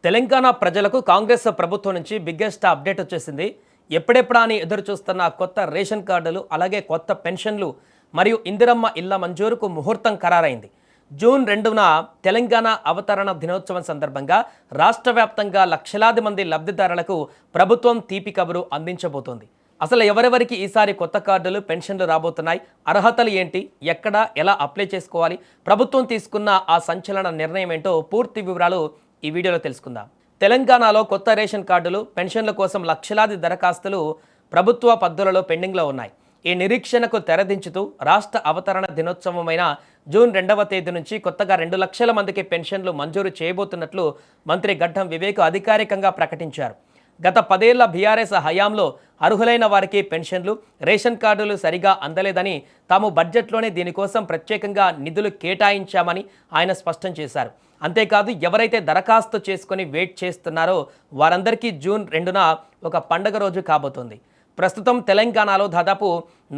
తెలంగాణ ప్రజలకు కాంగ్రెస్ ప్రభుత్వం నుంచి బిగ్గెస్ట్ అప్డేట్ వచ్చేసింది. ఎప్పుడెప్పుడా అని ఎదురు చూస్తున్న కొత్త రేషన్ కార్డులు, అలాగే కొత్త పెన్షన్లు మరియు ఇందిరమ్మ ఇళ్ల మంజూరుకు ముహూర్తం ఖరారైంది. జూన్ 2న తెలంగాణ అవతరణ దినోత్సవం సందర్భంగా రాష్ట్ర వ్యాప్తంగా లక్షలాది మంది లబ్ధిదారులకు ప్రభుత్వం తీపి కబురు అందించబోతోంది. అసలు ఎవరెవరికి ఈసారి కొత్త కార్డులు, పెన్షన్లు రాబోతున్నాయి, అర్హతలు ఏంటి, ఎక్కడ ఎలా అప్లై చేసుకోవాలి, ప్రభుత్వం తీసుకున్న ఆ సంచలన నిర్ణయం ఏంటో పూర్తి వివరాలు ఈ వీడియోలో తెలుసుకుందాం. తెలంగాణలో కొత్త రేషన్ కార్డులు, పెన్షన్ల కోసం లక్షలాది దరఖాస్తులు ప్రభుత్వ పద్ధతులలో పెండింగ్లో ఉన్నాయి. ఈ నిరీక్షణకు తెరదించుతూ రాష్ట్ర అవతరణ దినోత్సవమైన జూన్ 2వ తేదీ నుంచి కొత్తగా 2 లక్షల మందికి పెన్షన్లు మంజూరు చేయబోతున్నట్లు మంత్రి గడ్డం వివేక్ అధికారికంగా ప్రకటించారు. గత 10 ఏళ్ల బీఆర్ఎస్ హయాంలో అర్హులైన వారికి పెన్షన్లు, రేషన్ కార్డులు సరిగా అందలేదని, తాము బడ్జెట్లోనే దీనికోసం ప్రత్యేకంగా నిధులు కేటాయించామని ఆయన స్పష్టం చేశారు. అంతేకాదు, ఎవరైతే దరఖాస్తు చేసుకుని వెయిట్ చేస్తున్నారో వారందరికీ జూన్ 2న ఒక పండగ రోజు కాబోతోంది. ప్రస్తుతం తెలంగాణలో దాదాపు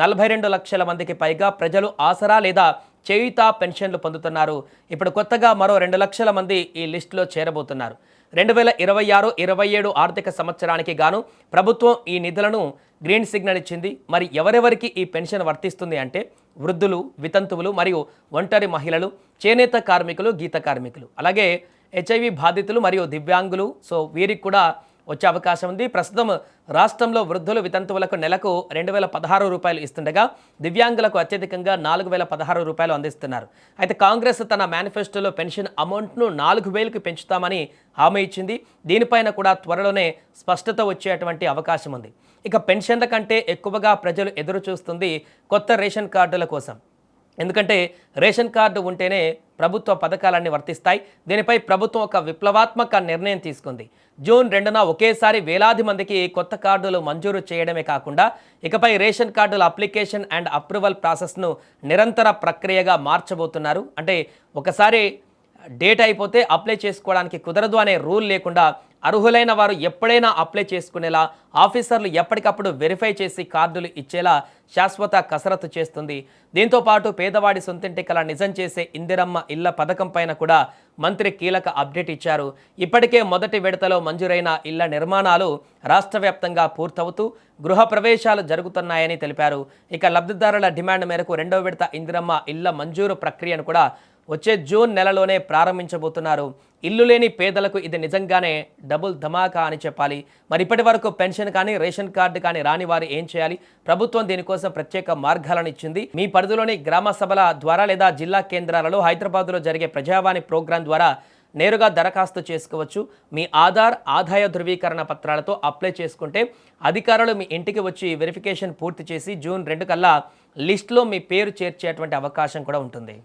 42 లక్షల మందికి పైగా ప్రజలు ఆసరా లేదా చేయుత పెన్షన్లు పొందుతున్నారు. ఇప్పుడు కొత్తగా మరో 2 లక్షల మంది ఈ లిస్టులో చేరబోతున్నారు. 2026-27 ఆర్థిక సంవత్సరానికి గాను ప్రభుత్వం ఈ నిధులను గ్రీన్ సిగ్నల్ ఇచ్చింది. మరి ఎవరెవరికి ఈ పెన్షన్ వర్తిస్తుంది అంటే వృద్ధులు, వితంతువులు మరియు ఒంటరి మహిళలు, చేనేత కార్మికులు, గీత కార్మికులు, అలాగే హెచ్ఐవి బాధితులు మరియు దివ్యాంగులు. సో వీరికి కూడా వచ్చే అవకాశం ఉంది. ప్రస్తుతం రాష్ట్రంలో వృద్ధులు, వితంతువులకు నెలకు 2016 రూపాయలు ఇస్తుండగా దివ్యాంగులకు అత్యధికంగా 4016 రూపాయలు అందిస్తున్నారు. అయితే కాంగ్రెస్ తన మేనిఫెస్టోలో పెన్షన్ అమౌంట్ను 4000కి పెంచుతామని హామీ ఇచ్చింది. దీనిపైన కూడా త్వరలోనే స్పష్టత వచ్చేటువంటి అవకాశం ఉంది. ఇక పెన్షన్ల కంటే ఎక్కువగా ప్రజలు ఎదురు చూస్తుంది కొత్త రేషన్ కార్డుల కోసం. ఎందుకంటే రేషన్ కార్డు ఉంటేనే ప్రభుత్వ పథకాలన్నీ వర్తిస్తాయి. దీనిపై ప్రభుత్వం ఒక విప్లవాత్మక నిర్ణయం తీసుకుంది. జూన్ 2న ఒకేసారి వేలాది మందికి కొత్త కార్డులు మంజూరు చేయడమే కాకుండా ఇకపై రేషన్ కార్డుల అప్లికేషన్ అండ్ అప్రూవల్ ప్రాసెస్ను నిరంతర ప్రక్రియగా మార్చబోతున్నారు. అంటే ఒకసారి డేట్ అయిపోతే అప్లై చేసుకోవడానికి కుదరదు అనే రూల్ లేకుండా అర్హులైన వారు ఎప్పుడైనా అప్లై చేసుకునేలా ఆఫీసర్లు ఎప్పటికప్పుడు వెరిఫై చేసి కార్డులు ఇచ్చేలా శాశ్వత కసరత్తు చేస్తుంది. దీంతో పాటు పేదవాడి సొంతింటి కల నిజం చేసే ఇందిరమ్మ ఇళ్ల పథకం పైన కూడా మంత్రి కీలక అప్డేట్ ఇచ్చారు. ఇప్పటికే మొదటి విడతలో మంజూరైన ఇళ్ల నిర్మాణాలు రాష్ట్ర వ్యాప్తంగా పూర్తవుతూ గృహ ప్రవేశాలు జరుగుతున్నాయని తెలిపారు. ఇక లబ్ధిదారుల డిమాండ్ మేరకు 2వ విడత ఇందిరమ్మ ఇళ్ల మంజూరు ప్రక్రియను కూడా వచ్చే జూన్ నెలలోనే ప్రారంభించబోతున్నారు. ఇల్లు లేని పేదలకు ఇది నిజంగానే డబుల్ ధమాకా అని చెప్పాలి. మరి ఇప్పటి వరకు పెన్షన్ కానీ, రేషన్ కార్డు కానీ రాని వారు ఏం చేయాలి? ప్రభుత్వం దీనికోసం ప్రత్యేక మార్గాలను ఇచ్చింది. మీ పరిధిలోని గ్రామ సభల ద్వారా లేదా జిల్లా కేంద్రాలలో హైదరాబాద్లో జరిగే ప్రజావాణి ప్రోగ్రాం ద్వారా నేరుగా దరఖాస్తు చేసుకోవచ్చు. మీ ఆదాయ ధృవీకరణ పత్రాలతో అప్లై చేసుకుంటే అధికారులు మీ ఇంటికి వచ్చి వెరిఫికేషన్ పూర్తి చేసి జూన్ 2 కల్లా లిస్టులో మీ పేరు చేర్చేటువంటి అవకాశం కూడా ఉంటుంది.